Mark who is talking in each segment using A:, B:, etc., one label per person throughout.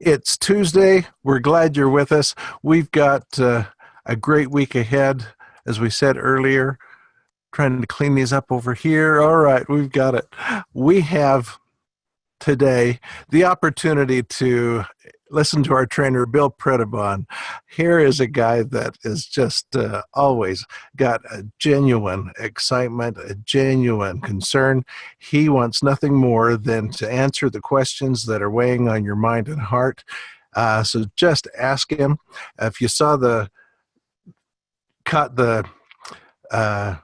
A: It's Tuesday. We're glad you're with us. We've got a great week ahead, as we said earlier. Trying to clean these up over here. All right, we've got it. We have today the opportunity to listen to our trainer, Bill Predebon. Here is a guy that is just always got a genuine excitement, a genuine concern. He wants nothing more than to answer the questions that are weighing on your mind and heart. So just ask him. If you saw caught the uh,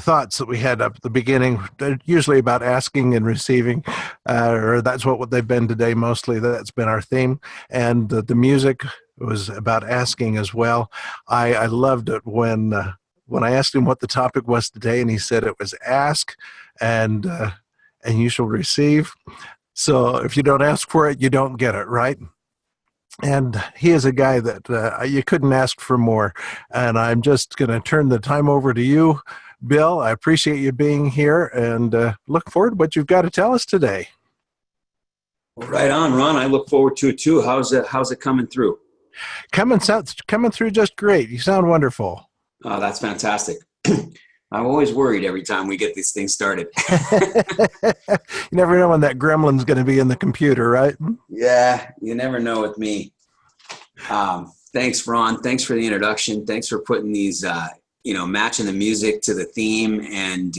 A: thoughts that we had up at the beginning. They're usually about asking and receiving, or that's what they've been today mostly. That's been our theme. And the music was about asking as well. I loved it when I asked him what the topic was today, and he said it was ask and you shall receive. So if you don't ask for it, you don't get it, right? And he is a guy that you couldn't ask for more. And I'm just going to turn the time over to you, Bill. I appreciate you being here and look forward to what you've got to tell us today.
B: Well, right on, Ron. I look forward to it too. How's it coming through?
A: Coming through just great. You sound wonderful.
B: Oh, that's fantastic. I'm always worried every time we get these things started.
A: You never know when that gremlin's going to be in the computer, right?
B: Yeah, you never know with me. Thanks, Ron. Thanks for the introduction. Thanks for putting these, matching the music to the theme and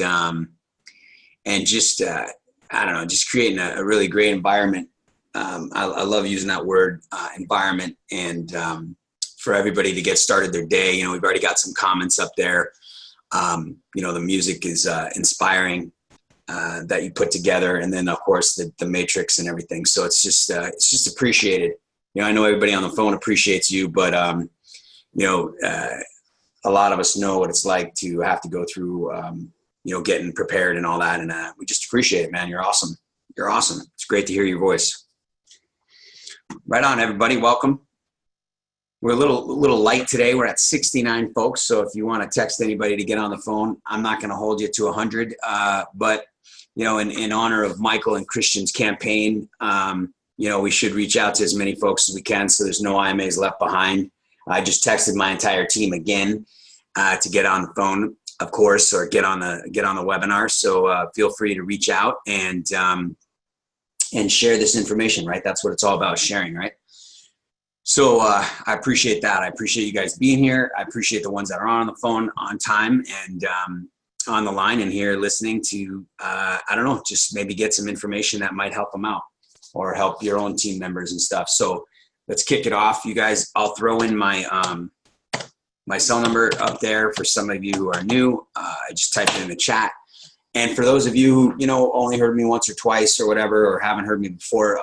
B: just, I don't know, just creating a really great environment. I love using that word, environment, and for everybody to get started their day. We've already got some comments up there. The music is inspiring that you put together, and then of course the matrix and everything. So it's just appreciated. I know everybody on the phone appreciates you, but a lot of us know what it's like to have to go through getting prepared and all that, and we just appreciate it, man. You're awesome. You're awesome. It's great to hear your voice. Right on, everybody. Welcome. We're a little light today. We're at 69 folks. So if you want to text anybody to get on the phone, I'm not going to hold you to 100. But, in honor of Michael and Christian's campaign, we should reach out to as many folks as we can so there's no IMAs left behind. I just texted my entire team again to get on the phone, of course, or get on the webinar. So feel free to reach out and share this information, right? That's what it's all about, sharing, right? So I appreciate that. I appreciate you guys being here. I appreciate the ones that are on the phone on time and on the line and here listening to, just maybe get some information that might help them out or help your own team members and stuff. So let's kick it off. You guys, I'll throw in my cell number up there for some of you who are new. I just typed it in the chat. And for those of you who, only heard me once or twice or whatever, or haven't heard me before,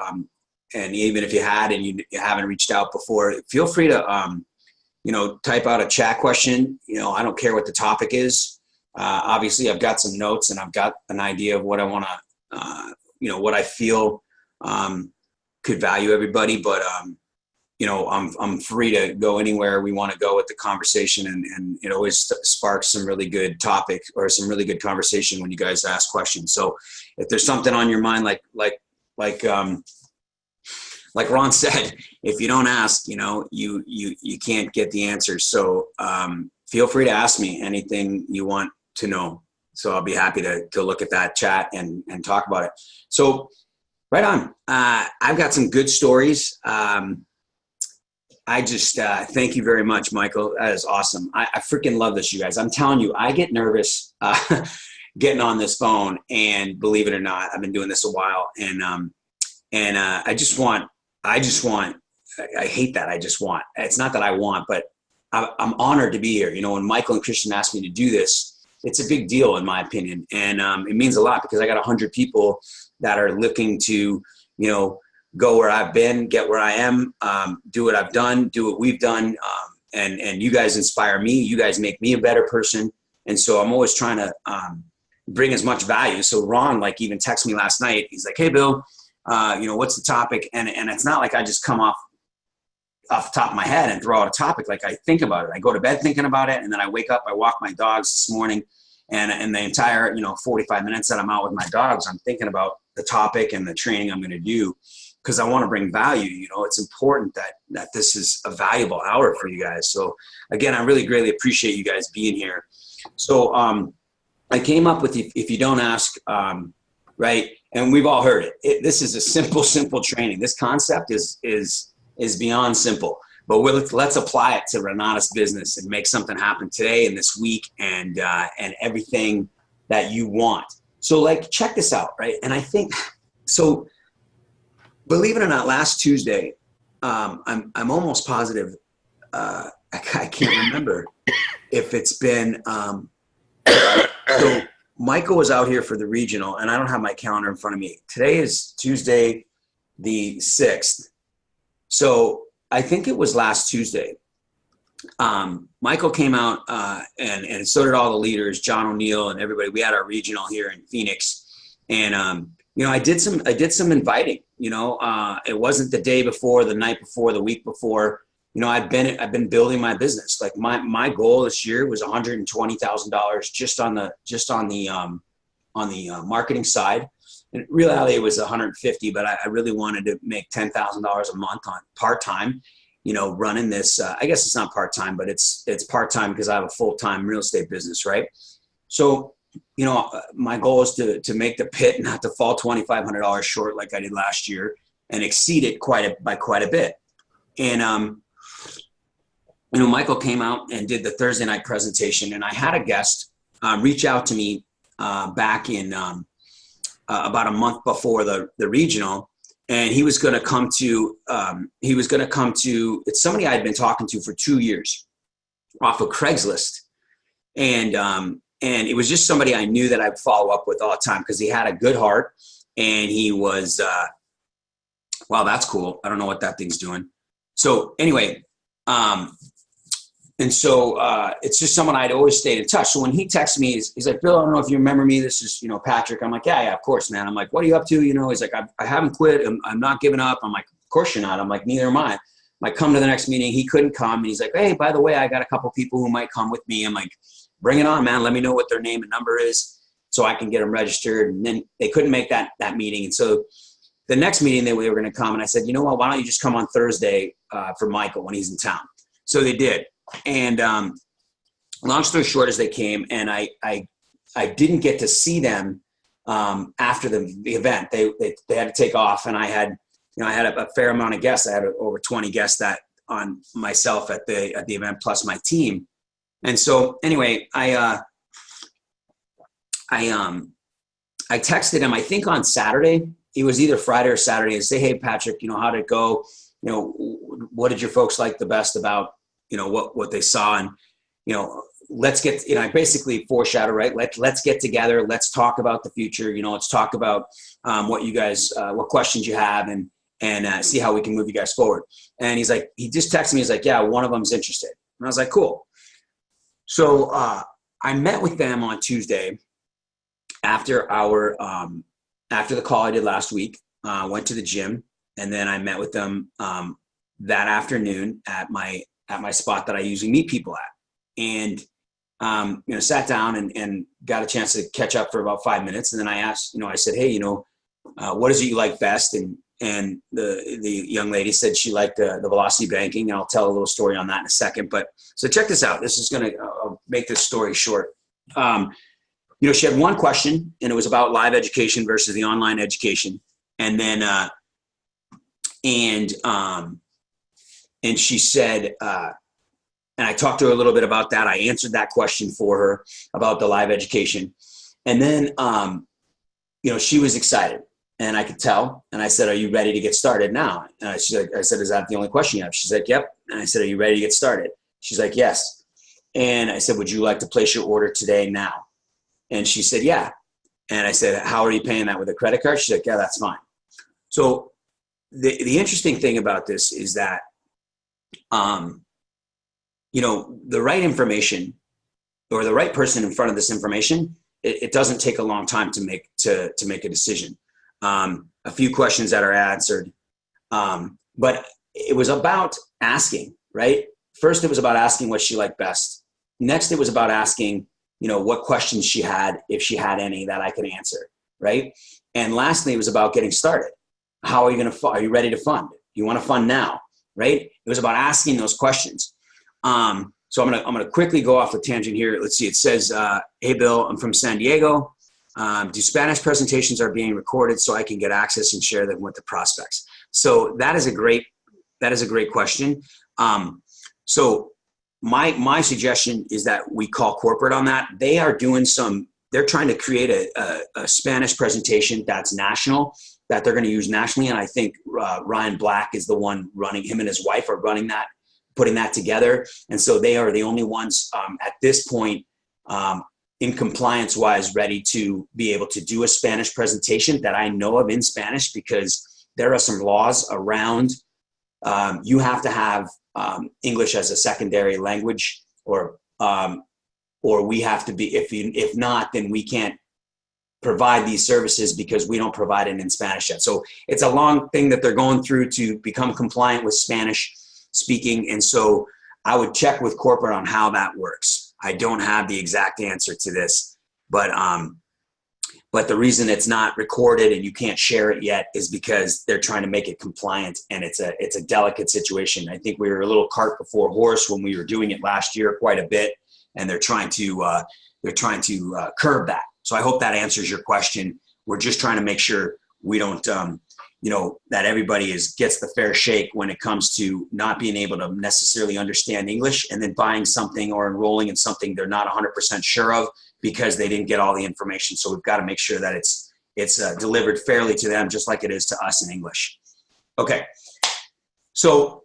B: and even if you had and you haven't reached out before, feel free to, type out a chat question. I don't care what the topic is. Obviously, I've got some notes and I've got an idea of what I want to, what I feel could value everybody. But, I'm free to go anywhere we want to go with the conversation. And it always sparks some really good topic or some really good conversation when you guys ask questions. So if there's something on your mind, like Ron said, if you don't ask, you can't get the answers. So feel free to ask me anything you want to know. So I'll be happy to look at that chat and talk about it. So right on. I've got some good stories. I just thank you very much, Michael. That is awesome. I freaking love this, you guys. I'm telling you, I get nervous getting on this phone, and believe it or not, I've been doing this a while, and I just want. I hate that. It's not that I want, but I'm honored to be here. When Michael and Christian asked me to do this, it's a big deal in my opinion. And it means a lot because I got 100 people that are looking to, go where I've been, get where I am, do what I've done, do what we've done. And you guys inspire me. You guys make me a better person. And so I'm always trying to bring as much value. So Ron, even texted me last night. He's like, hey, Bill, what's the topic? And it's not like I just come off the top of my head and throw out a topic. Like I think about it. I go to bed thinking about it. And then I wake up, I walk my dogs this morning, and the entire, 45 minutes that I'm out with my dogs, I'm thinking about the topic and the training I'm going to do. because I want to bring value. You know, it's important that this is a valuable hour for you guys. So again, I really greatly appreciate you guys being here. So I came up with, if you don't ask, right? And we've all heard it. This is a simple training. This concept is beyond simple. But let's apply it to Renata's business and make something happen today and this week and everything that you want. So like, check this out, right? And I think, so believe it or not, last Tuesday, I'm almost positive, I can't remember if it's been, so Michael was out here for the regional, and I don't have my calendar in front of me. Today is Tuesday the 6th. So I think it was last Tuesday. Michael came out, and so did all the leaders, John O'Neill and everybody. We had our regional here in Phoenix, and you know, I did some inviting. You know, it wasn't the day before, the night before, the week before. You know, I've been building my business. Like my goal this year was $120,000 just on the marketing side. In reality, it was 150, but I really wanted to make $10,000 a month on part-time, you know, running this, I guess it's not part-time, but it's part-time because I have a full-time real estate business. Right. So, you know, my goal is to make the pit, not to fall $2,500 short like I did last year, and exceed it by quite a bit. And, you know, Michael came out and did the Thursday night presentation, and I had a guest reach out to me back in about a month before the regional, and he was going to come to. It's somebody I had been talking to for 2 years, off of Craigslist, and it was just somebody I knew that I'd follow up with all the time because he had a good heart, and he was. Wow, that's cool. I don't know what that thing's doing. So anyway. And so it's just someone I'd always stayed in touch. So when he texted me, he's like, Bill, I don't know if you remember me. This is, you know, Patrick. I'm like, yeah, of course, man. I'm like, what are you up to? You know, he's like, I haven't quit. I'm not giving up. I'm like, of course you're not. I'm like, neither am I. I'm like, come to the next meeting. He couldn't come. And he's like, hey, by the way, I got a couple people who might come with me. I'm like, bring it on, man. Let me know what their name and number is so I can get them registered. And then they couldn't make that meeting. And so the next meeting they were going to come. And I said, you know what, why don't you just come on Thursday for Michael when he's in town? So they did. And long story short, as they came, and I didn't get to see them after the event. They had to take off, and I had a fair amount of guests. I had over 20 guests that on myself at the event, plus my team. And so anyway, I texted him, I think on Saturday. It was either Friday or Saturday, and say, hey, Patrick, you know, how did it go? You know, what did your folks like the best about, you know, what they saw? And, you know, let's get, you know, I basically foreshadow, right? Let's get together. Let's talk about the future. You know, let's talk about what you guys, what questions you have, and see how we can move you guys forward. And he's like, he just texted me. He's like, yeah, one of them's interested. And I was like, cool. So I met with them on Tuesday after after the call I did last week. Went to the gym, and then I met with them that afternoon at my spot that I usually meet people at, and you know, sat down and got a chance to catch up for about 5 minutes. And then I asked, you know, I said, hey, you know, what is it you like best? And the young lady said she liked the velocity banking. And I'll tell a little story on that in a second. But so check this out. This is going to make this story short. You know, she had one question, and it was about live education versus the online education. And then, and she said, and I talked to her a little bit about that. I answered that question for her about the live education. And then, you know, she was excited, and I could tell. And I said, are you ready to get started now? She's like, I said, is that the only question you have? She's like, yep. And I said, are you ready to get started? She's like, yes. And I said, would you like to place your order today now? And she said, yeah. And I said, how are you paying that, with a credit card? She's like, yeah, that's fine. So the interesting thing about this is that, you know, the right information or the right person in front of this information, it doesn't take a long time to make a decision. A few questions that are answered. But it was about asking, right? First, it was about asking what she liked best. Next, it was about asking, you know, what questions she had, if she had any that I could answer, right? And lastly, it was about getting started. how are you going to, are you ready to fund? You want to fund now, right? It was about asking those questions. So I'm gonna quickly go off the tangent here. Let's see. It says, "Hey Bill, I'm from San Diego. Do Spanish presentations are being recorded so I can get access and share them with the prospects?" So that is a great question. So my suggestion is that we call corporate on that. They are doing they're trying to create a Spanish presentation that's national, that they're going to use nationally. And I think Ryan Black is the one running, him and his wife are running that, putting that together. And so they are the only ones at this point in compliance wise ready to be able to do a Spanish presentation that I know of in Spanish, because there are some laws around you have to have English as a secondary language, or we have to be, if not, then we can't provide these services because we don't provide it in Spanish yet. So it's a long thing that they're going through to become compliant with Spanish speaking. And so I would check with corporate on how that works. I don't have the exact answer to this, but the reason it's not recorded and you can't share it yet is because they're trying to make it compliant, and it's a delicate situation. I think we were a little cart before horse when we were doing it last year quite a bit, and they're trying to curb that. So I hope that answers your question. We're just trying to make sure we don't, that everybody gets the fair shake when it comes to not being able to necessarily understand English and then buying something or enrolling in something they're not 100% sure of because they didn't get all the information. So we've got to make sure that it's delivered fairly to them, just like it is to us in English. Okay. So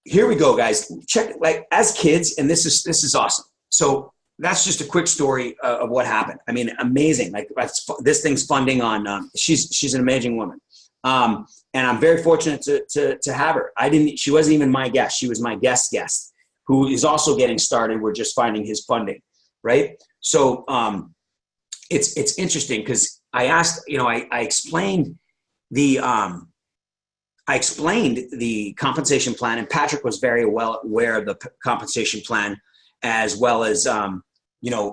B: here we go, guys. Check, like, as kids, and this is awesome. So that's just a quick story of what happened. I mean, amazing. Like, this thing's funding on, she's an amazing woman. And I'm very fortunate to have her. She wasn't even my guest. She was my guest, who is also getting started. We're just finding his funding. Right. So, it's interesting because I asked, I explained the compensation plan, and Patrick was very well aware of the compensation plan, as well as,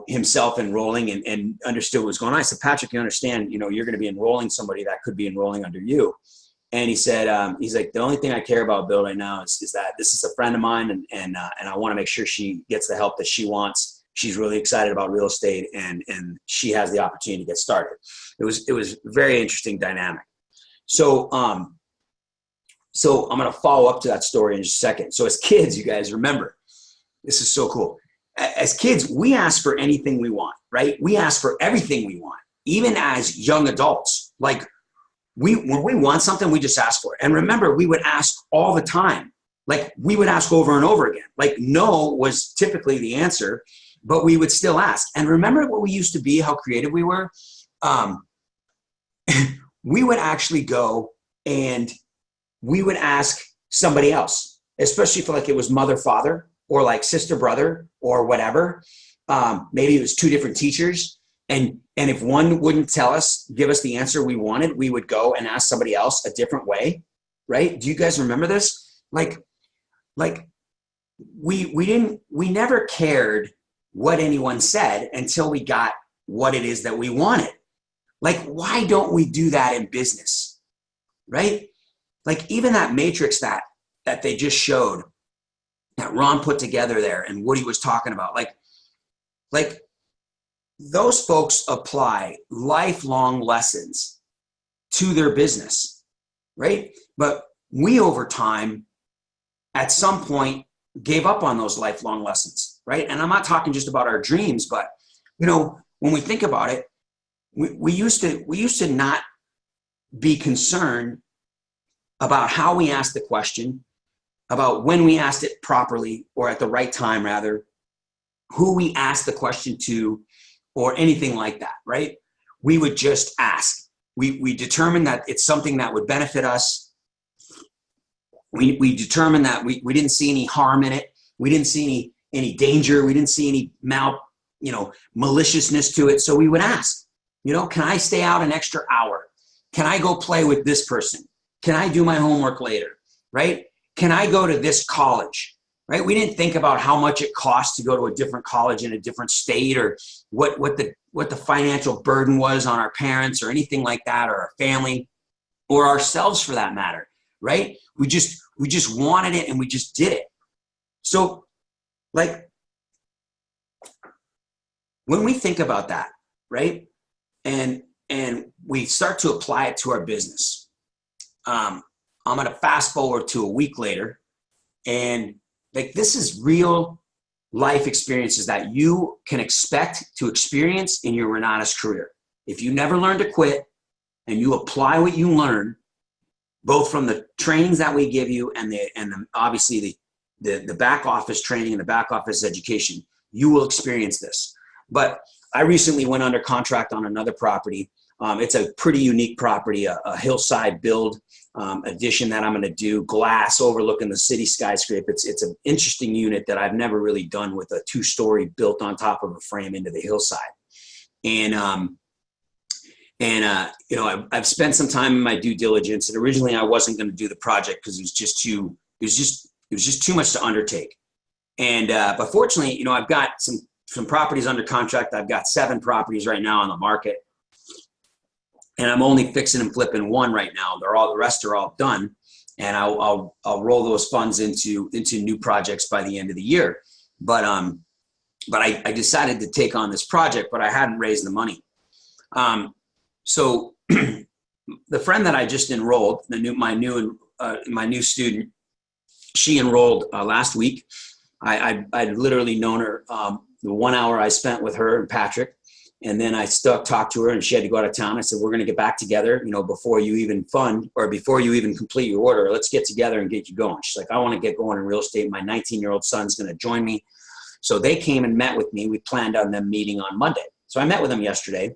B: himself enrolling and understood what was going on. I said, Patrick, you understand, you're going to be enrolling somebody that could be enrolling under you. And he said, he's like, the only thing I care about, Bill, right now is that this is a friend of mine, and I want to make sure she gets the help that she wants. She's really excited about real estate, and she has the opportunity to get started. It was very interesting dynamic. So, so I'm going to follow up to that story in just a second. So as kids, you guys remember, this is so cool. As kids, we ask for anything we want, right? We ask for everything we want, even as young adults. Like, when we want something, we just ask for it. And remember, we would ask all the time. Like, we would ask over and over again. Like, no was typically the answer, but we would still ask. And remember what we used to be, how creative we were? We would actually go and we would ask somebody else, especially if like it was mother, father, or like sister, brother, or whatever. Maybe it was two different teachers. And if one wouldn't give us the answer we wanted, we would go and ask somebody else a different way, right? Do you guys remember this? Like we never cared what anyone said until we got what it is that we wanted. Like, why don't we do that in business, right? Like, even that matrix that they just showed, that Ron put together there, and Woody was talking about, like those folks apply lifelong lessons to their business, right? But we, over time, at some point, gave up on those lifelong lessons, right? And I'm not talking just about our dreams, but when we think about it, we used to not be concerned about how we asked the question, about when we asked it properly or at the right time, rather, who we asked the question to, or anything like that, right? We would just ask. We determined that it's something that would benefit us. We determined that we didn't see any harm in it. We didn't see any danger. We didn't see any maliciousness to it. So we would ask, can I stay out an extra hour? Can I go play with this person? Can I do my homework later? Right? Can I go to this college? Right? We didn't think about how much it costs to go to a different college in a different state, or what the financial burden was on our parents or anything like that, or our family. or ourselves for that matter, right? We just wanted it and we just did it. So like when we think about that, right? And we start to apply it to our business. I'm going to fast forward to a week later, and like this is real life experiences that you can expect to experience in your Renatus career. If you never learn to quit and you apply what you learn, both from the trainings that we give you and obviously the back office training and the back office education, you will experience this. But I recently went under contract on another property. It's a pretty unique property, a hillside build addition that I'm going to do, glass overlooking the city skyscraper. It's an interesting unit that I've never really done, with a 2-story built on top of a frame into the hillside. And you know, I've spent some time in my due diligence, and originally I wasn't going to do the project because it was just too much to undertake. And but fortunately, you know, I've got some properties under contract. I've got 7 properties right now on the market, and I'm only fixing and flipping one right now. The rest are all done, and I'll roll those funds into new projects by the end of the year. But I decided to take on this project, but I hadn't raised the money. So the friend that I just enrolled, my new student, she enrolled last week. I'd literally known her the 1 hour I spent with her and Patrick, and then I talked to her, and she had to go out of town. I said, we're going to get back together, you know, before you even fund or before you even complete your order. Let's get together and get you going. She's like, I want to get going in real estate. My 19-year-old son's going to join me. So they came and met with me. We planned on them meeting on Monday. So I met with them yesterday,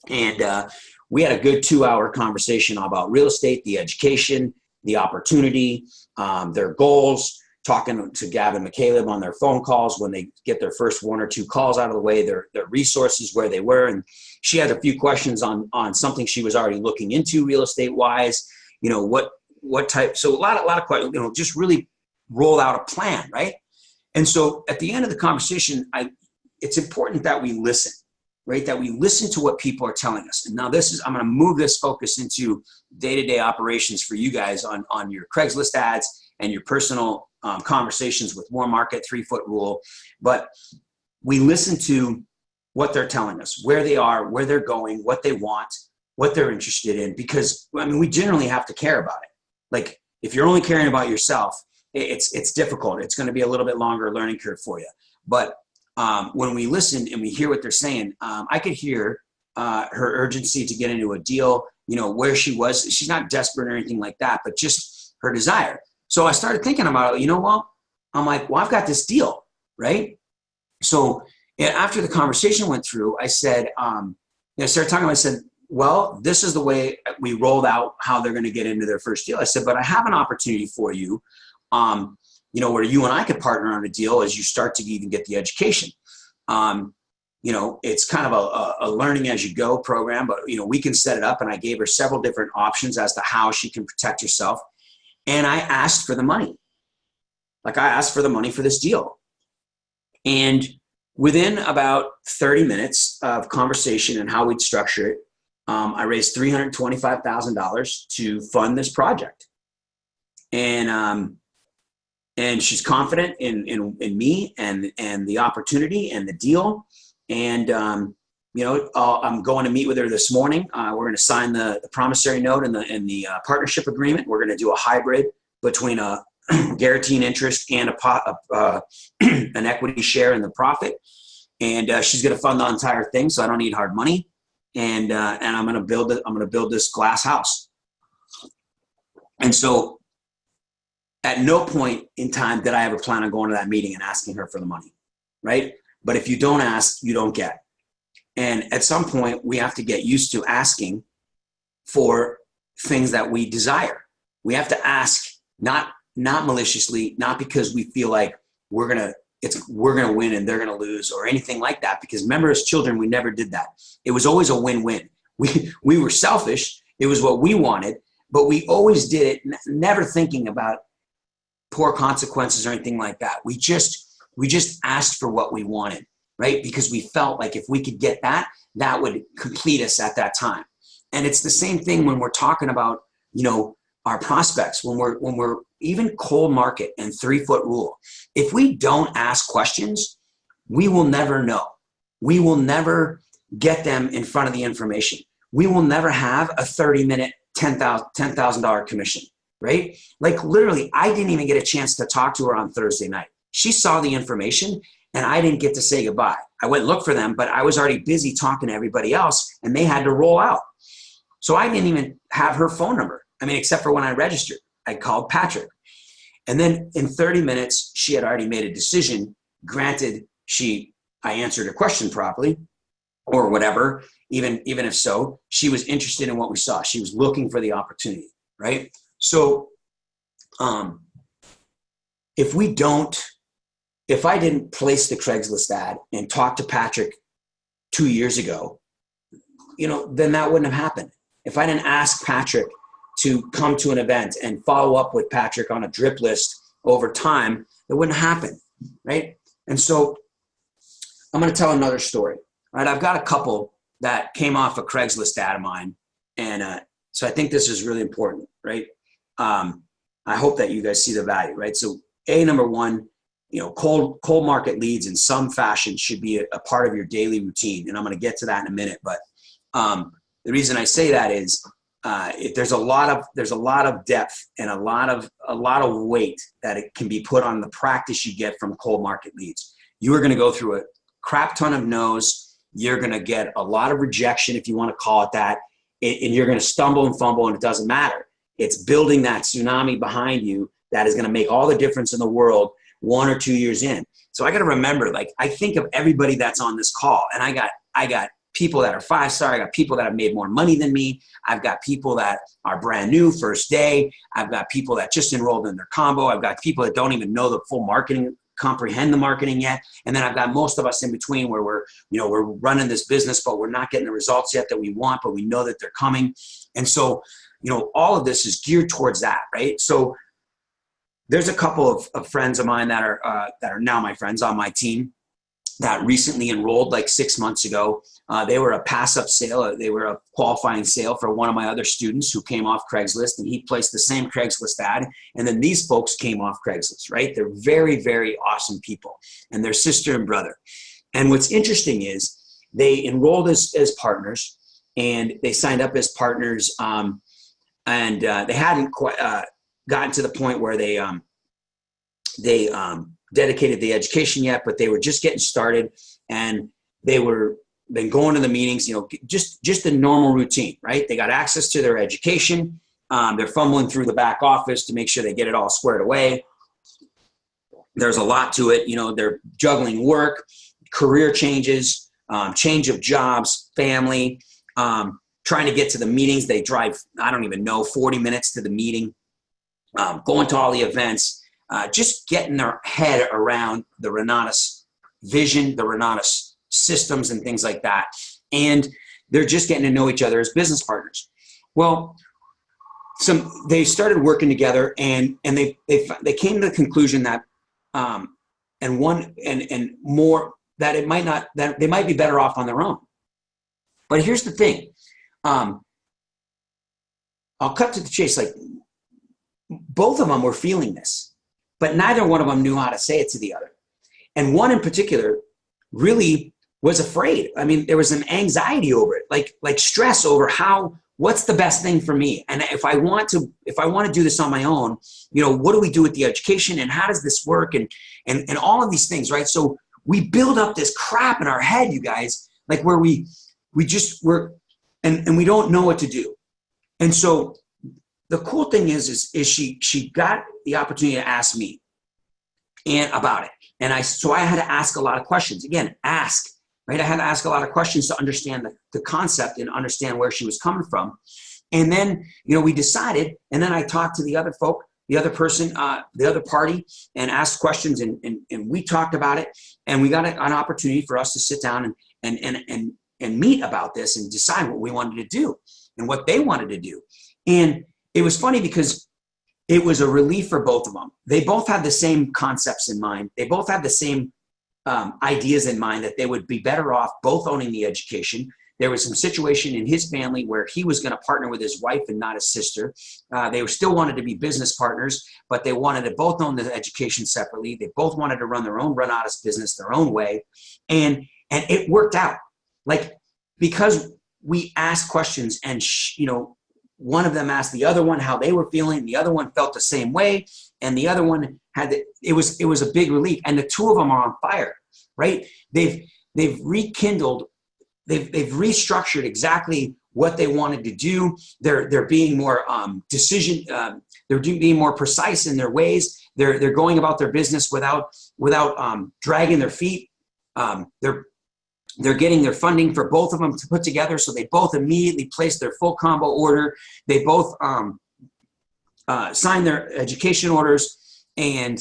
B: and we had a good 2-hour conversation about real estate, the education, the opportunity, their goals, talking to Gavin McCaleb on their phone calls when they get their first 1 or 2 calls out of the way, their resources, where they were. And she had a few questions on something she was already looking into real estate wise, you know, what type. So a lot of questions, you know, just really roll out a plan. Right. And so at the end of the conversation, it's important that we listen, right? That we listen to what people are telling us. And now I'm going to move this focus into day-to-day operations for you guys on your Craigslist ads and your personal conversations with Warm Market, 3-foot rule. But we listen to what they're telling us, where they are, where they're going, what they want, what they're interested in, because I mean, we generally have to care about it. Like if you're only caring about yourself, it's difficult. It's going to be a little bit longer learning curve for you. But when we listen and we hear what they're saying, I could hear her urgency to get into a deal, you know, where she was. She's not desperate or anything like that, but just her desire. So I started thinking about it, you know, well, I'm like, well, I've got this deal, right? So after the conversation went through, I said, I started talking about, I said, well, this is the way we rolled out how they're going to get into their first deal. I said, but I have an opportunity for you, you know, where you and I could partner on a deal as you start to even get the education. You know, it's kind of a learning as you go program, but, you know, we can set it up. And I gave her several different options as to how she can protect herself. And I asked for the money. Like I asked for the money for this deal. And within about 30 minutes of conversation and how we'd structure it, I raised $325,000 to fund this project. And she's confident in me and the opportunity and the deal. And, you know, I'm going to meet with her this morning. We're going to sign the promissory note and the partnership agreement. We're going to do a hybrid between a guaranteed interest and an equity share in the profit. And she's going to fund the entire thing, so I don't need hard money. And I'm going to build it. I'm going to build this glass house. And so, at no point in time did I ever plan on going to that meeting and asking her for the money, right? But if you don't ask, you don't get. And at some point, we have to get used to asking for things that we desire. We have to ask, not maliciously, not because we feel like we're gonna win and they're gonna lose or anything like that. Because remember, as children, we never did that. It was always a win-win. We were selfish. It was what we wanted, but we always did it, never thinking about poor consequences or anything like that. We just asked for what we wanted, right? Because we felt like if we could get that, that would complete us at that time. And it's the same thing when we're talking about our prospects, when we're even cold market and 3-foot rule, if we don't ask questions, we will never know. We will never get them in front of the information. We will never have a 30-minute $10,000 commission, right? Like literally, I didn't even get a chance to talk to her on Thursday night. She saw the information and I didn't get to say goodbye. I went and looked for them, but I was already busy talking to everybody else and they had to roll out. So I didn't even have her phone number. I mean, except for when I registered, I called Patrick. And then in 30 minutes, she had already made a decision. Granted, I answered her question properly or whatever. Even if so, she was interested in what we saw. She was looking for the opportunity, right? So if I didn't place the Craigslist ad and talk to Patrick 2 years ago, then that wouldn't have happened. If I didn't ask Patrick to come to an event and follow up with Patrick on a drip list over time, it wouldn't happen, right? And so I'm going to tell another story, right? I've got a couple that came off a Craigslist ad of mine. And so I think this is really important, right? I hope that you guys see the value, right? So number one, cold market leads in some fashion should be a part of your daily routine. And I'm going to get to that in a minute. But the reason I say that is there's a lot of depth and a lot of weight that it can be put on the practice you get from cold market leads. You are going to go through a crap ton of no's. You're going to get a lot of rejection, if you want to call it that, and you're going to stumble and fumble, and it doesn't matter. It's building that tsunami behind you that is going to make all the difference in the world 1 or 2 years in. So I got to remember, like, I think of everybody that's on this call, and I got people that are 5-star. I got people that have made more money than me. I've got people that are brand new, first day. I've got people that just enrolled in their combo. I've got people that don't even know the full marketing, comprehend the marketing yet. And then I've got most of us in between where we're running this business, but we're not getting the results yet that we want, but we know that they're coming. And so, all of this is geared towards that, right? So there's a couple of friends of mine that are now my friends on my team that recently enrolled like 6 months ago. They were a pass-up sale. They were a qualifying sale for one of my other students who came off Craigslist, and he placed the same Craigslist ad. And then these folks came off Craigslist, right? They're very, very awesome people, and they're sister and brother. And what's interesting is they enrolled as partners, and they signed up as partners, and they hadn't quite gotten to the point where they dedicated the education yet, but they were just getting started, and they were been going to the meetings, just the normal routine, right? They got access to their education. They're fumbling through the back office to make sure they get it all squared away. There's a lot to it. They're juggling work, career changes, change of jobs, family, trying to get to the meetings. They drive, 40 minutes to the meeting, going to all the events, just getting their head around the Renatus vision, the Renatus systems and things like that. And they're just getting to know each other as business partners. Well, they started working together, and they came to the conclusion that and more that that they might be better off on their own. But here's the thing. I'll cut to the chase. Like, both of them were feeling this, but neither one of them knew how to say it to the other. And one in particular really was afraid. I mean, there was an anxiety over it, like stress over what's the best thing for me? And if I want to do this on my own, what do we do with the education, and how does this work? And all of these things, right? So we build up this crap in our head, you guys, like where we and we don't know what to do. And so the cool thing is she got the opportunity to ask me about it. And so I had to ask a lot of questions. Again, right? I had to ask a lot of questions to understand the concept and understand where she was coming from. And then, we decided, and then I talked to the other folk, the other person, the other party, and asked questions, and we talked about it, and we got an opportunity for us to sit down and meet about this and decide what we wanted to do and what they wanted to do. And it was funny because it was a relief for both of them. They both had the same concepts in mind. They both had the same ideas in mind, that they would be better off both owning the education. there was some situation in his family where he was going to partner with his wife and not his sister. They still wanted to be business partners, but they wanted to both own the education separately. They both wanted to run their own Renatus business their own way. And it worked out. Like, because we asked questions and, one of them asked the other one how they were feeling. And the other one felt the same way. And the other one it was a big relief. And the two of them are on fire, right? They've rekindled, they've restructured exactly what they wanted to do. They're being more they're being more precise in their ways. They're going about their business without dragging their feet. They're getting their funding for both of them to put together. So they both immediately placed their full combo order. They both signed their education orders, and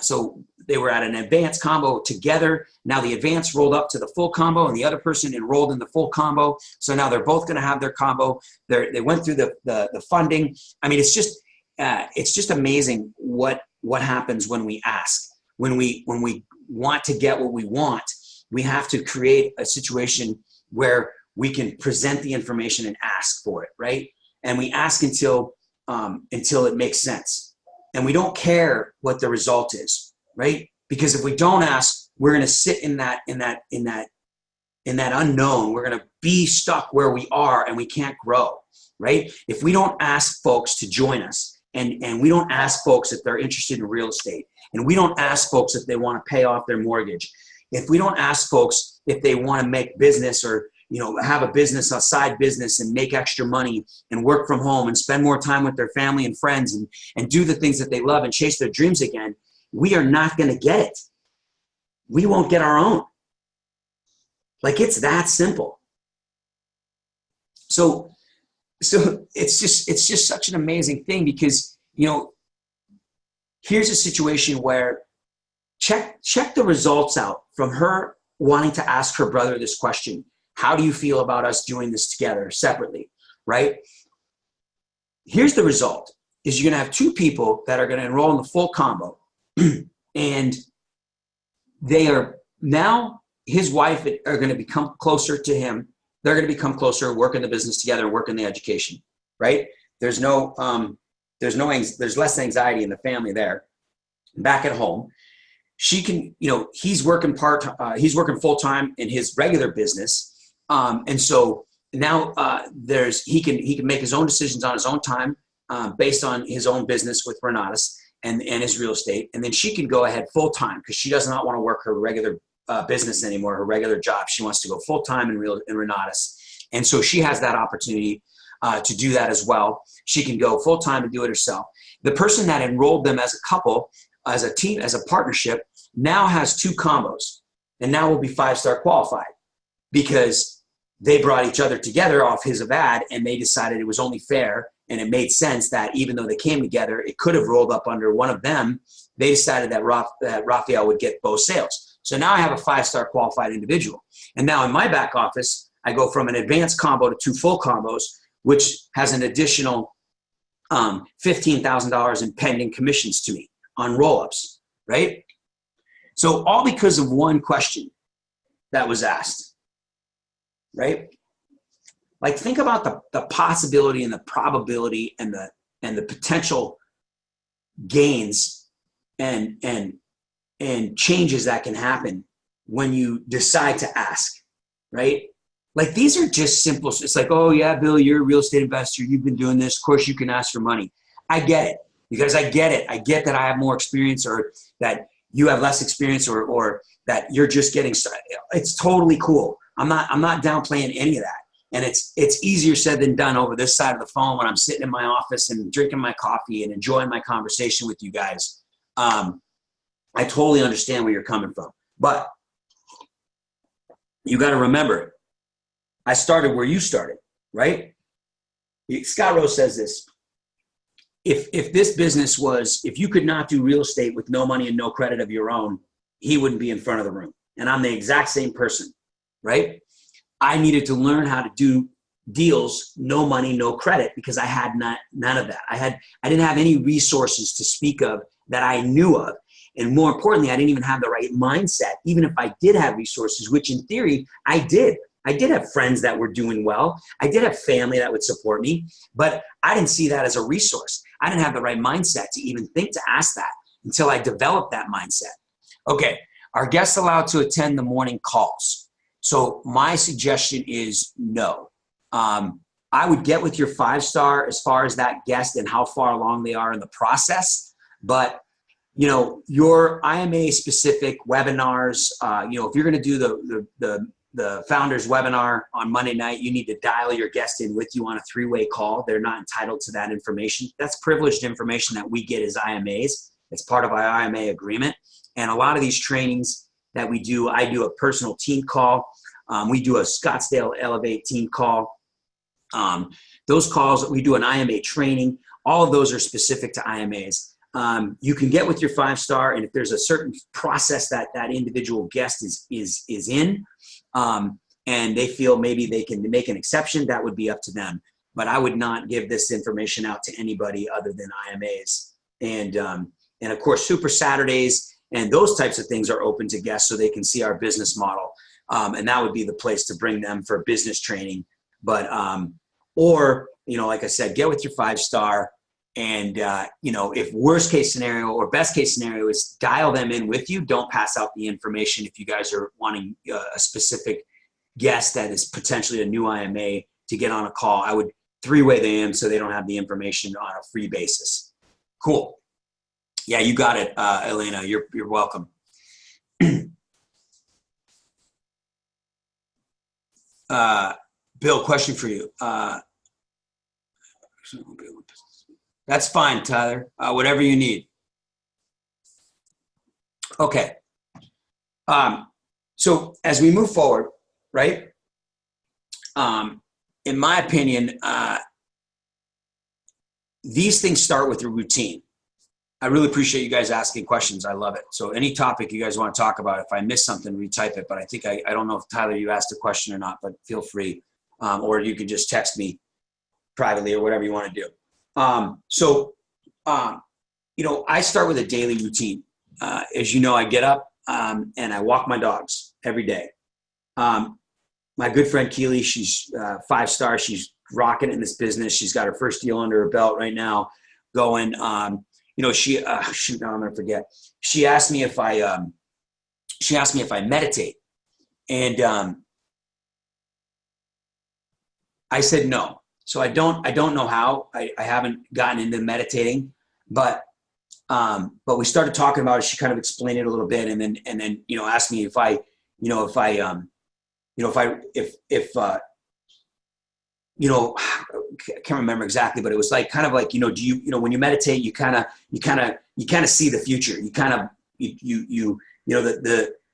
B: so they were at an advanced combo together. Now the advanced rolled up to the full combo, and the other person enrolled in the full combo. So now they're both going to have their combo. They went through the funding. I mean, it's just amazing what happens when we ask. When we want to get what we want, we have to create a situation where we can present the information and ask for it, right? And we ask until it makes sense. And we don't care what the result is, right? Because if we don't ask, we're going to sit in that unknown. We're going to be stuck where we are, and we can't grow, right? If we don't ask folks to join us, and we don't ask folks if they're interested in real estate, and we don't ask folks if they want to pay off their mortgage, if we don't ask folks if they want to make business or have a business, a side business, and make extra money and work from home and spend more time with their family and friends and do the things that they love and chase their dreams again, we are not going to get it. We won't get our own. Like, it's that simple. So it's just such an amazing thing, because, here's a situation where check the results out from her wanting to ask her brother this question. How do you feel about us doing this together separately, right? Here's the result, is you're going to have two people that are going to enroll in the full combo. And they are now, his wife are going to become closer to him. They're going to become closer, work in the business together, work in the education, right? There's less anxiety in the family there. Back at home, she can, he's working full time in his regular business, and so now he can make his own decisions on his own time, based on his own business with Renatus and his real estate, and then she can go ahead full time because she does not want to work her regular business anymore, her regular job. She wants to go full time in Renatus, and so she has that opportunity to do that as well. She can go full time and do it herself. The person that enrolled them as a couple, as a team, as a partnership, now has two combos, and now will be 5-star qualified because they brought each other together off his ad, and they decided it was only fair and it made sense that even though they came together, it could have rolled up under one of them. They decided that Raphael would get both sales. So now I have a 5-star qualified individual. And now in my back office, I go from an advanced combo to two full combos, which has an additional $15,000 in pending commissions to me on roll-ups, right? So all because of one question that was asked, right? Like, think about the possibility and the probability and the potential gains and changes that can happen when you decide to ask, right? Like, these are just simple. It's like, oh yeah, Bill, you're a real estate investor. You've been doing this. Of course you can ask for money. I get it, because I get it. I get that I have more experience, or that you have less experience, or that you're just getting started. It's totally cool. I'm not downplaying any of that. And it's easier said than done over this side of the phone when I'm sitting in my office and drinking my coffee and enjoying my conversation with you guys. I totally understand where you're coming from. But you got to remember, I started where you started, right? Scott Rose says this. If this business was, if you could not do real estate with no money and no credit of your own, he wouldn't be in front of the room. And I'm the exact same person, right? I needed to learn how to do deals, no money, no credit, because I had none of that. I didn't have any resources to speak of that I knew of. And more importantly, I didn't even have the right mindset, even if I did have resources, which in theory I did. I did have friends that were doing well. I did have family that would support me, but I didn't see that as a resource. I didn't have the right mindset to even think to ask that until I developed that mindset. Okay, are guests allowed to attend the morning calls? So my suggestion is no. I would get with your 5-star as far as that guest and how far along they are in the process. But, you know, your IMA specific webinars, you know, if you're going to do the founders webinar on Monday night, you need to dial your guest in with you on a 3-way call. They're not entitled to that information. That's privileged information that we get as IMAs. It's part of our IMA agreement. And a lot of these trainings that we do, I do a personal team call. We do a Scottsdale Elevate team call. Those calls, we do an IMA training. All of those are specific to IMAs. You can get with your 5-star, and if there's a certain process that that individual guest is in, and they feel maybe they can make an exception, that would be up to them. But I would not give this information out to anybody other than IMAs. And of course, Super Saturdays and those types of things are open to guests so they can see our business model. And that would be the place to bring them for business training. But, or, you know, like I said, get with your 5-star, and, you know, if worst case scenario or best case scenario is dial them in with you. Don't pass out the information if you guys are wanting a specific guest that is potentially a new IMA to get on a call. I would 3-way them in so they don't have the information on a free basis. Cool. Yeah, you got it, Elena. You're welcome. Bill, question for you. That's fine, Tyler. Whatever you need. Okay. So as we move forward, right? In my opinion, these things start with a routine. I really appreciate you guys asking questions. I love it. So any topic you guys want to talk about, if I miss something, retype it. But I think I don't know if Tyler, you asked a question or not, but feel free. Or you can just text me privately or whatever you want to do. You know, I start with a daily routine. As you know, I get up and I walk my dogs every day. My good friend Keely, she's 5-star. She's rocking it in this business. She's got her first deal under her belt right now going. You know, shoot, now I'm going to forget. She asked me if I meditate. And I said no. So I don't know how. I haven't gotten into meditating, but we started talking about it. She kind of explained it a little bit, and then you know, asked me if I can't remember exactly, but it was like kind of like, you know, do you know, when you meditate, you kind of see the future.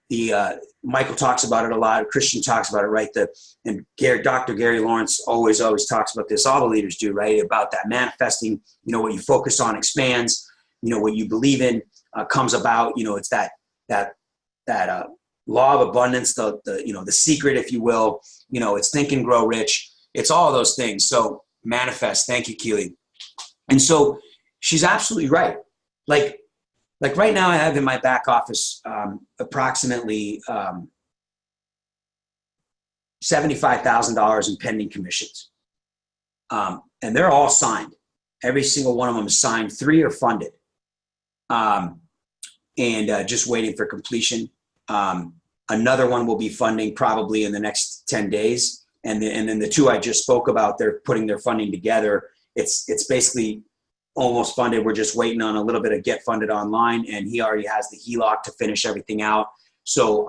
B: The Michael talks about it a lot. Christian talks about it, right? And Dr. Gary Lawrence always talks about this. All the leaders do, right? About that manifesting. You know, what you focus on expands. You know, what you believe in comes about. You know, it's that law of abundance, the secret, if you will. You know, it's think and grow rich. It's all of those things. So manifest. Thank you, Keely. And so she's absolutely right. Like right now, I have in my back office approximately $75,000 in pending commissions. And they're all signed. Every single one of them is signed. 3 are funded. And just waiting for completion. Another one will be funding probably in the next 10 days. And then the 2 I just spoke about, they're putting their funding together. It's basically almost funded. We're just waiting on a little bit of get funded online, and he already has the HELOC to finish everything out. So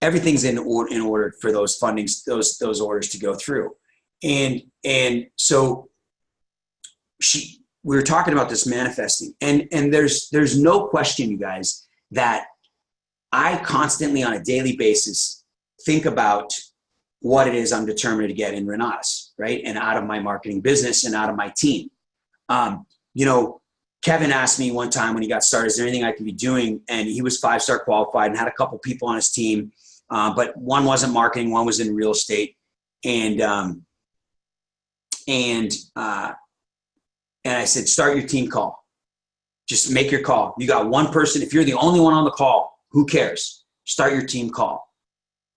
B: everything's in order for those fundings, those orders to go through. And so we were talking about this manifesting, and there's no question, you guys, that I constantly on a daily basis think about what it is I'm determined to get in Renatus, right? And out of my marketing business and out of my team. You know, Kevin asked me one time when he got started, is there anything I could be doing? And he was 5-star qualified and had a couple people on his team, but one wasn't marketing, one was in real estate. And I said, start your team call. Just make your call. You got one person. If you're the only one on the call, who cares? Start your team call.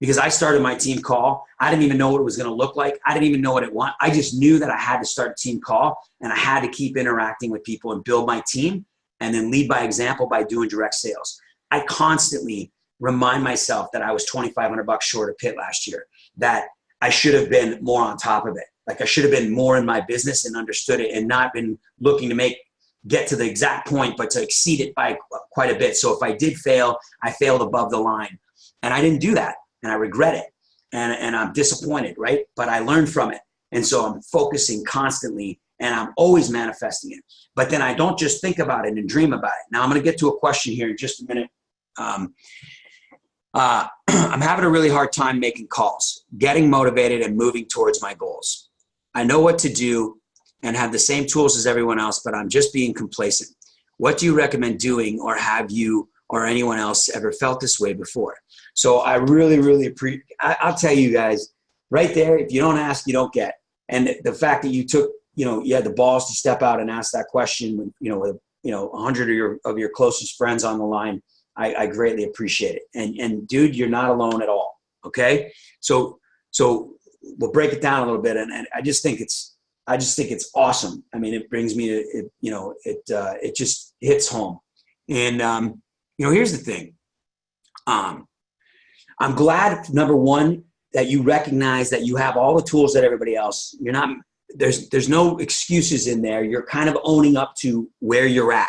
B: because I started my team call. I didn't even know what it was going to look like. I didn't even know what it want. I just knew that I had to start a team call, and I had to keep interacting with people and build my team, and then lead by example by doing direct sales. I constantly remind myself that I was $2,500 short of Pitt last year, that I should have been more on top of it. Like I should have been more in my business and understood it, and not been looking to get to the exact point, but to exceed it by quite a bit. So if I did fail, I failed above the line, and I didn't do that, and I regret it, and I'm disappointed, right? But I learned from it, and so I'm focusing constantly, and I'm always manifesting it. But then I don't just think about it and dream about it. Now I'm going to get to a question here in just a minute. I'm having a really hard time making calls, getting motivated, and moving towards my goals. I know what to do and have the same tools as everyone else, but I'm just being complacent. What do you recommend doing, or have you or anyone else ever felt this way before? So I really, really appreciate, I'll tell you guys right there, if you don't ask, you don't get. And the fact that you took, you had the balls to step out and ask that question with 100 of your closest friends on the line, I greatly appreciate it. And dude, you're not alone at all. Okay. So we'll break it down a little bit. And I just think it's awesome. I mean, it brings me to, it just hits home. And, here's the thing. I'm glad, number one, that you recognize that you have all the tools that everybody else, there's no excuses in there. You're kind of owning up to where you're at.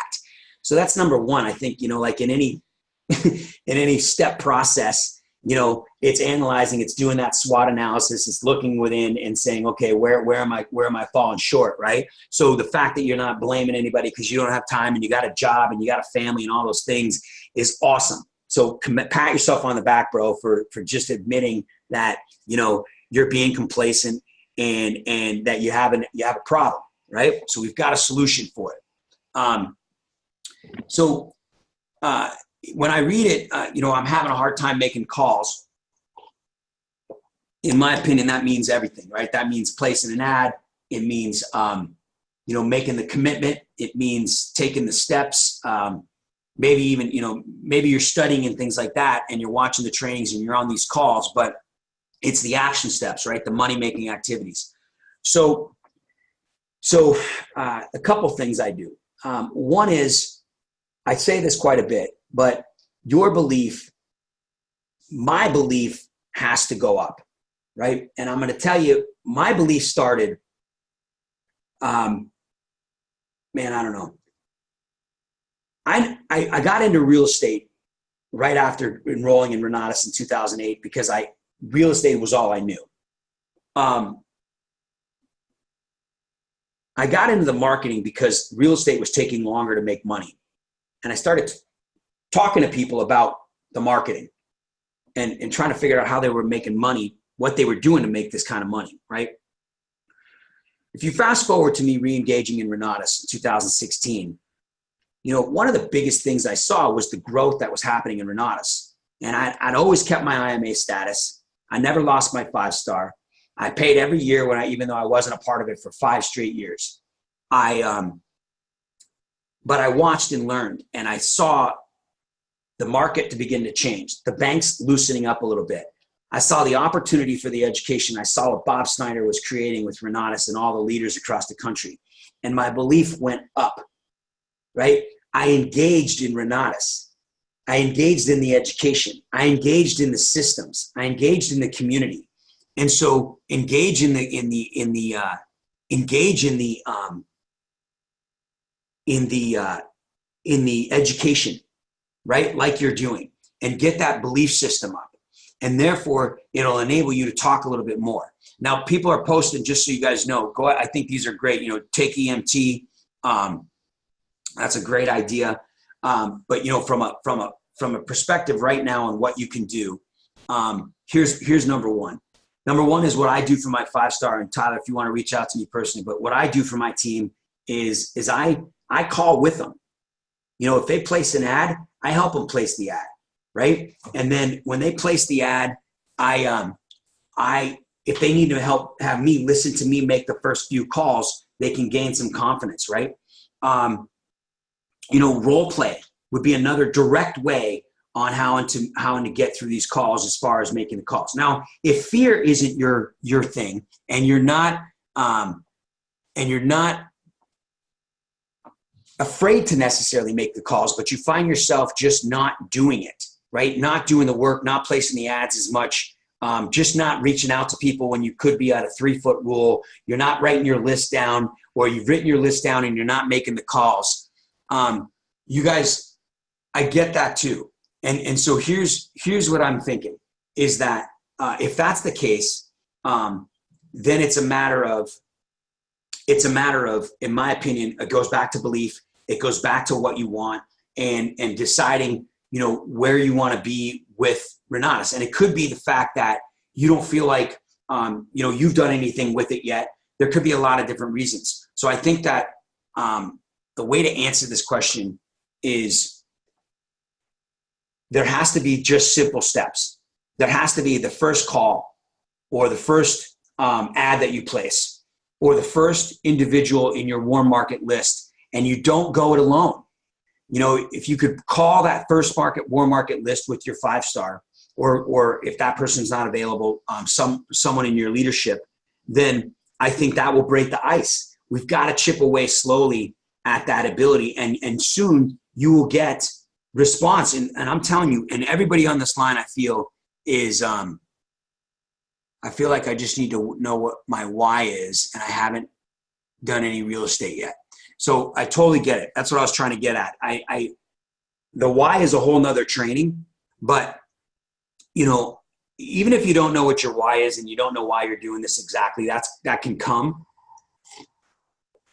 B: So that's number one. I think, like in any, in any step process, it's analyzing, it's doing that SWOT analysis, it's looking within and saying, okay, where am I falling short, right? So the fact that you're not blaming anybody because you don't have time and you got a job and you got a family and all those things is awesome. So pat yourself on the back, bro, for just admitting that, you're being complacent and that you have a problem, right? So we've got a solution for it. When I read it, I'm having a hard time making calls. In my opinion, that means everything, right? That means placing an ad. It means, making the commitment. It means taking the steps. Maybe even, maybe you're studying and things like that, and you're watching the trainings and you're on these calls, but it's the action steps, right? The money-making activities. So a couple things I do. One is, I say this quite a bit, but my belief has to go up, right? And I'm going to tell you, my belief started, I don't know. I got into real estate right after enrolling in Renatus in 2008 because real estate was all I knew. I got into the marketing because real estate was taking longer to make money. And I started talking to people about the marketing and trying to figure out how they were making money, what they were doing to make this kind of money, right? If you fast forward to me re-engaging in Renatus in 2016, one of the biggest things I saw was the growth that was happening in Renatus. And I'd always kept my IMA status. I never lost my 5-star. I paid every year even though I wasn't a part of it for 5 straight years. But I watched and learned, and I saw the market to begin to change, the banks loosening up a little bit. I saw the opportunity for the education. I saw what Bob Snyder was creating with Renatus and all the leaders across the country. And my belief went up, right? I engaged in Renatus. I engaged in the education. I engaged in the systems. I engaged in the community. And so engage in the education, right? Like you're doing, and get that belief system up. And therefore it'll enable you to talk a little bit more. Now people are posting, just so you guys know, I think these are great, take EMT. That's a great idea. But from a perspective right now on what you can do, here's number one. Number one is what I do for my 5-star, and Tyler, if you want to reach out to me personally, but what I do for my team is I call with them. If they place an ad, I help them place the ad, right? And then when they place the ad, if they need to have me listen to me make the first few calls, they can gain some confidence, right? Role play would be another direct way on how to get through these calls as far as making the calls. Now, if fear isn't your thing, and you're not afraid to necessarily make the calls, but you find yourself just not doing it, right? Not doing the work, not placing the ads as much, just not reaching out to people when you could be at a 3-foot rule. You're not writing your list down, or you've written your list down and you're not making the calls. You guys, I get that too. And so here's what I'm thinking is that if that's the case, then it's a matter of, in my opinion, it goes back to belief. It goes back to what you want and deciding, where you want to be with Renatus. And it could be the fact that you don't feel like, you've done anything with it yet. There could be a lot of different reasons. So I think that the way to answer this question is there has to be just simple steps. There has to be the first call, or the first ad that you place, or the first individual in your warm market list, and you don't go it alone. If you could call that first warm market list with your 5-star, or if that person's not available, someone in your leadership, then I think that will break the ice. We've got to chip away slowly at that ability, and soon you will get response. And I'm telling you, and everybody on this line, I feel is, I feel like I just need to know what my why is, and I haven't done any real estate yet. So I totally get it. That's what I was trying to get at. The why is a whole nother training, but even if you don't know what your why is and you don't know why you're doing this exactly, that can come.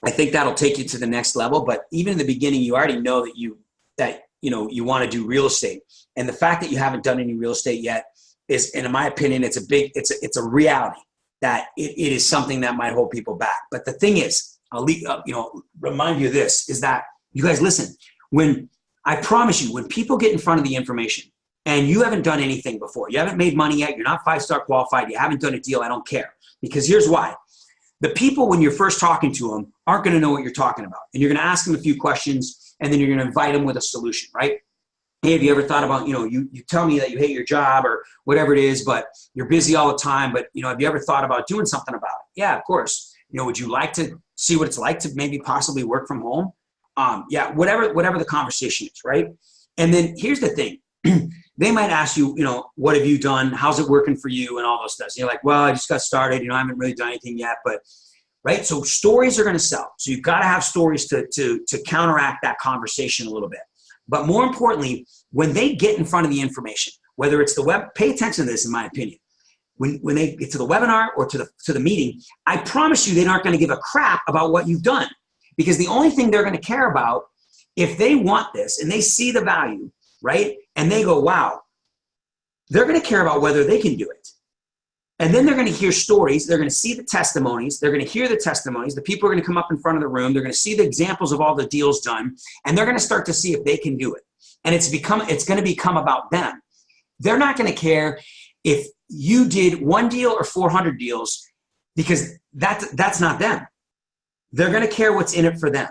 B: I think that'll take you to the next level. But even in the beginning, you already know that you want to do real estate. And the fact that you haven't done any real estate yet is, and in my opinion, it's a reality that it is something that might hold people back. But the thing is, I'll remind you of this, is that you guys listen, I promise you, when people get in front of the information and you haven't done anything before, you haven't made money yet, you're not 5-star qualified, you haven't done a deal, I don't care. Because here's why. The people, when you're first talking to them, aren't going to know what you're talking about. And you're going to ask them a few questions, and then you're going to invite them with a solution, right? Hey, have you ever thought about, you tell me that you hate your job or whatever it is, but you're busy all the time, but, have you ever thought about doing something about it? Yeah, of course. Would you like to see what it's like to maybe possibly work from home? Yeah, whatever the conversation is, right? And then here's the thing. They might ask you, what have you done? How's it working for you? And all those stuff. You're like, well, I just got started. I haven't really done anything yet, but right. So stories are going to sell. So you've got to have stories to counteract that conversation a little bit. But more importantly, when they get in front of the information, whether it's the web, pay attention to this, in my opinion. When they get to the webinar or to the meeting, I promise you they aren't going to give a crap about what you've done, because the only thing they're going to care about, if they want this and they see the value, right, and they go, wow, they're going to care about whether they can do it. And then they're going to hear stories. They're going to see the testimonies. They're going to hear the testimonies. The people are going to come up in front of the room. They're going to see the examples of all the deals done, and they're going to start to see if they can do it. And it's going to become about them. They're not going to care if you did 1 deal or 400 deals, because that's not them. They're going to care what's in it for them.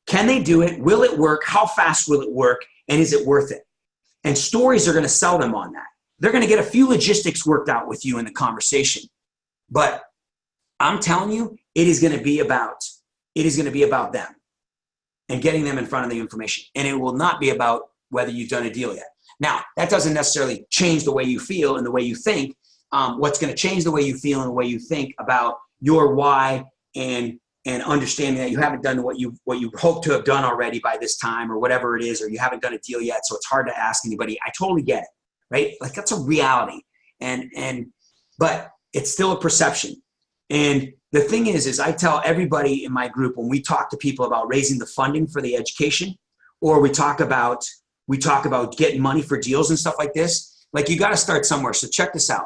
B: Can they do it? Will it work? How fast will it work? And is it worth it? And stories are going to sell them on that. They're going to get a few logistics worked out with you in the conversation. But I'm telling you, it is going to be about them and getting them in front of the information. And it will not be about whether you've done a deal yet. Now, that doesn't necessarily change the way you feel and the way you think. What's going to change the way you feel and the way you think about your why and understanding that you haven't done what you hope to have done already by this time, or whatever it is, or you haven't done a deal yet, so it's hard to ask anybody. I totally get it, right? Like, that's a reality, but it's still a perception. And the thing is I tell everybody in my group, when we talk to people about raising the funding for the education, or we talk about getting money for deals and stuff like this, like, you got to start somewhere. So check this out.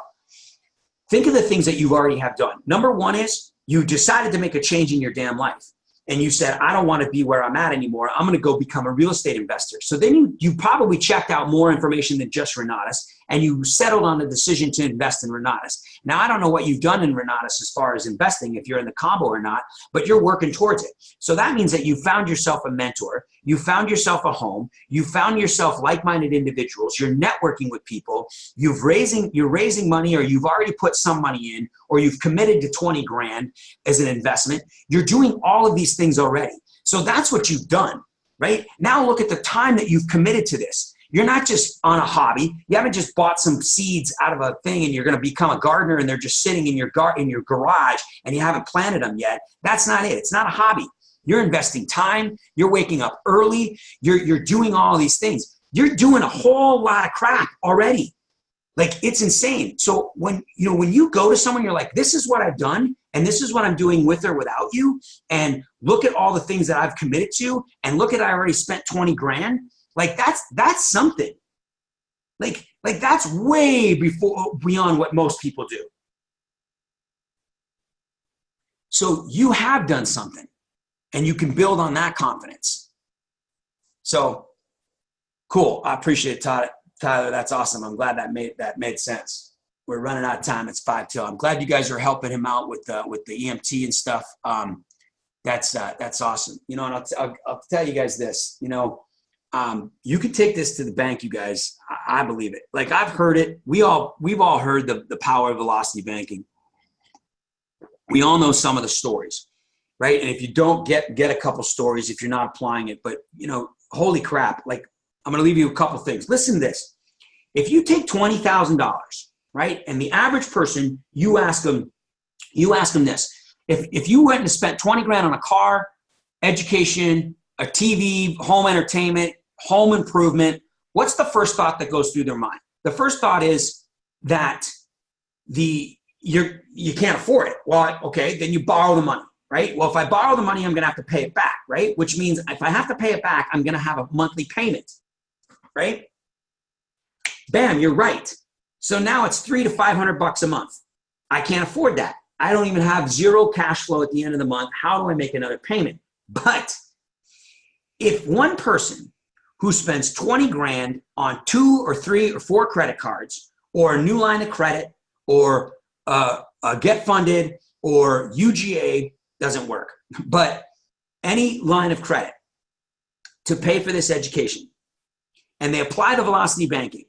B: Think of the things that you already have done. Number one is you decided to make a change in your damn life. And you said, I don't want to be where I'm at anymore. I'm going to go become a real estate investor. So then you probably checked out more information than just Renatus. and you settled on the decision to invest in Renatus. Now, I don't know what you've done in Renatus as far as investing, if you're in the combo or not, but you're working towards it. So that means that you found yourself a mentor, you found yourself a home, you found yourself like-minded individuals, you're networking with people, you're raising money, or you've already put some money in, or you've committed to 20 grand as an investment. You're doing all of these things already. So that's what you've done, right? Now look at the time that you've committed to this. You're not just on a hobby. You haven't just bought some seeds out of a thing and you're going to become a gardener and they're just sitting in your garage and you haven't planted them yet. That's not it. It's not a hobby. You're investing time. You're waking up early. You're doing all these things. You're doing a whole lot of crap already. Like, it's insane. So when you go to someone, you're like, this is what I've done and this is what I'm doing with or without you. And look at all the things that I've committed to, and look at, I already spent 20 grand. Like, that's something. Like that's way beyond what most people do. So you have done something, and you can build on that confidence. So cool. I appreciate it, Tyler. That's awesome. I'm glad that made sense. We're running out of time. It's 5 till. I'm glad you guys are helping him out with the EMT and stuff. That's awesome. And I'll tell you guys this. You can take this to the bank, you guys. I believe it. Like, I've heard it. We've all heard the power of velocity banking. We all know some of the stories, right? And if you don't get a couple stories, if you're not applying it, but holy crap! Like, I'm going to leave you a couple things. Listen to this. If you take $20,000, right, and the average person, you ask them this: if you went and spent 20 grand on a car, education, a TV, home entertainment, home improvement, what's the first thought that goes through their mind? The first thought is that you can't afford it. Well, okay, then you borrow the money, right? Well, if I borrow the money, I'm going to have to pay it back, right? Which means if I have to pay it back, I'm going to have a monthly payment, right? Bam, you're right. So now it's $300 to $500 a month. I can't afford that. I don't even have zero cash flow at the end of the month. How do I make another payment? But if one person who spends 20 grand on 2 or 3 or 4 credit cards, or a new line of credit, or Get Funded, or UGA, doesn't work, but any line of credit to pay for this education, and they apply the velocity banking,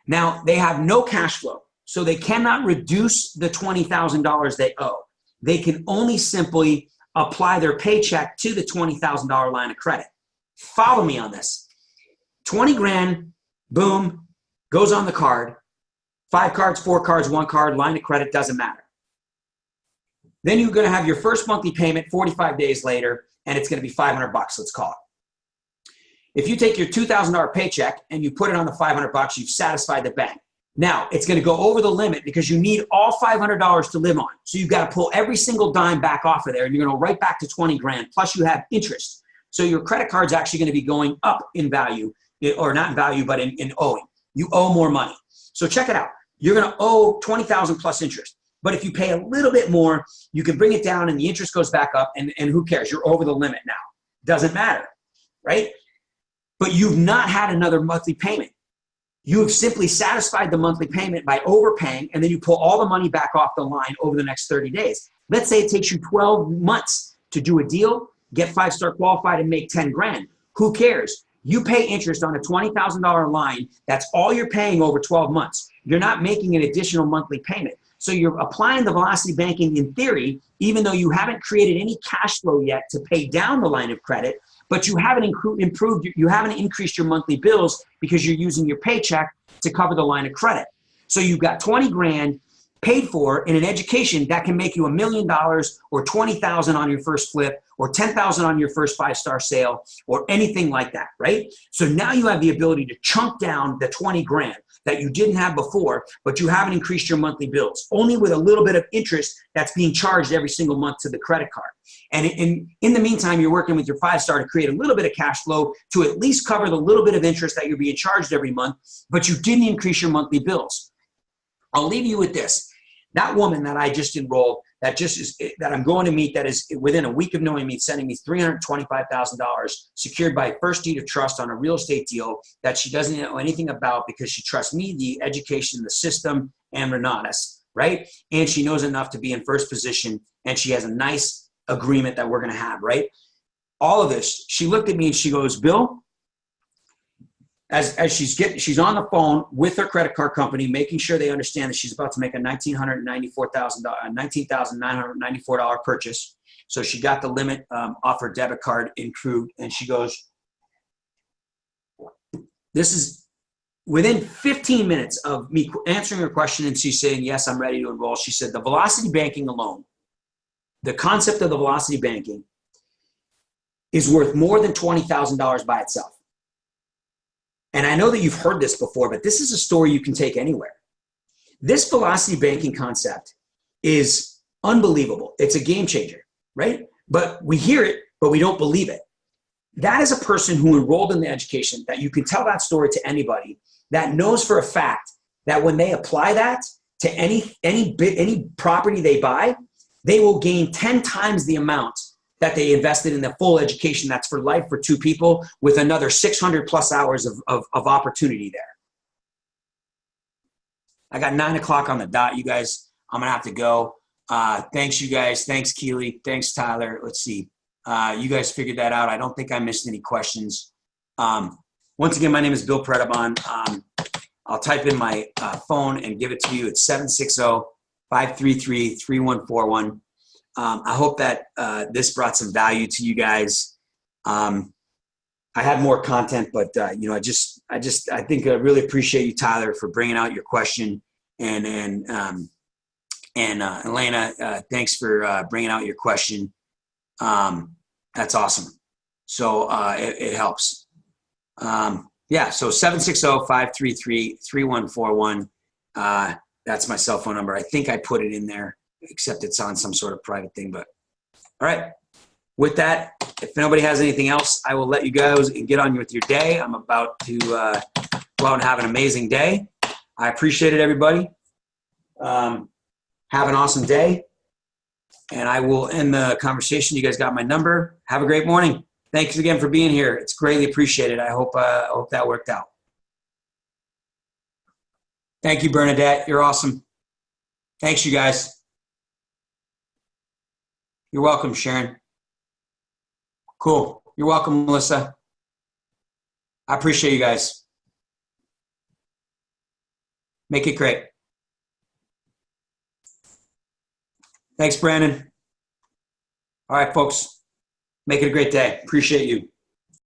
B: now they have no cash flow, so they cannot reduce the $20,000 they owe. They can only simply apply their paycheck to the $20,000 line of credit. Follow me on this. 20 grand, boom, goes on the card. 5 cards, 4 cards, 1 card, line of credit, doesn't matter. Then you're going to have your first monthly payment 45 days later, and it's going to be $500, let's call it. If you take your $2,000 paycheck and you put it on the $500, you've satisfied the bank. Now, it's going to go over the limit because you need all $500 to live on. So you've got to pull every single dime back off of there, and you're going to right back to 20 grand, plus you have interest. So your credit card's actually going to be going up in value, or not in value, but in owing. You owe more money. So check it out. You're going to owe $20,000 plus interest. But if you pay a little bit more, you can bring it down and the interest goes back up, and who cares? You're over the limit now. Doesn't matter, right? But you've not had another monthly payment. You have simply satisfied the monthly payment by overpaying, and then you pull all the money back off the line over the next 30 days. Let's say it takes you 12 months to do a deal, get 5-star qualified, and make 10 grand. Who cares? You pay interest on a $20,000 line. That's all you're paying over 12 months. You're not making an additional monthly payment. So you're applying the velocity banking in theory, even though you haven't created any cash flow yet to pay down the line of credit, but you haven't you haven't increased your monthly bills because you're using your paycheck to cover the line of credit. So you've got 20 grand paid for in an education that can make you $1 million, or 20,000 on your first flip, or 10,000 on your first 5-star sale, or anything like that, right? So now you have the ability to chunk down the 20 grand that you didn't have before, but you haven't increased your monthly bills, only with a little bit of interest that's being charged every single month to the credit card. And in the meantime, you're working with your 5-star to create a little bit of cash flow to at least cover the little bit of interest that you're being charged every month, but you didn't increase your monthly bills. I'll leave you with this. That woman that I just enrolled that that I'm going to meet, that is within a week of knowing me, sending me $325,000 secured by first deed of trust on a real estate deal that she doesn't know anything about, because she trusts me, the education, the system, and Renatus, right? And she knows enough to be in first position, and she has a nice agreement that we're going to have, right? All of this, she looked at me and she goes, Bill, as she's on the phone with her credit card company, making sure they understand that she's about to make a $19,994 purchase. So she got the limit off her debit card accrued, and she goes, this is within 15 minutes of me answering her question and she's saying, yes, I'm ready to enroll. She said, the velocity banking alone, the concept of the velocity banking is worth more than $20,000 by itself. And I know that you've heard this before, but this is a story you can take anywhere. This velocity banking concept is unbelievable. It's a game changer, right? But we hear it, but we don't believe it. That is a person who enrolled in the education, that you can tell that story to anybody, that knows for a fact that when they apply that to any property they buy, they will gain 10 times the amount that they invested in the full education that's for life for two people, with another 600 plus hours of opportunity there. I got 9 o'clock on the dot, you guys. I'm going to have to go. Thanks, you guys. Thanks, Keely. Thanks, Tyler. Let's see. You guys figured that out. I don't think I missed any questions. Once again, my name is Bill Predebon. I'll type in my phone and give it to you. It's 760-533-3141. I hope that this brought some value to you guys. I had more content, but I think I really appreciate you, Tyler, for bringing out your question, and Elena, thanks for bringing out your question. That's awesome. So it helps. So 760-533-3141. That's my cell phone number. I think I put it in there, except it's on some sort of private thing. But all right, with that, if nobody has anything else, I will let you guys and get on with your day. I'm about to go out and have an amazing day. I appreciate it, everybody. Have an awesome day, and I will end the conversation. You guys got my number. Have a great morning. Thanks again for being here. It's greatly appreciated. I hope that worked out. Thank you, Bernadette. You're awesome. Thanks, you guys. You're welcome, Sharon. Cool. You're welcome, Melissa. I appreciate you guys. Make it great. Thanks, Brandon. All right, folks. Make it a great day. Appreciate you.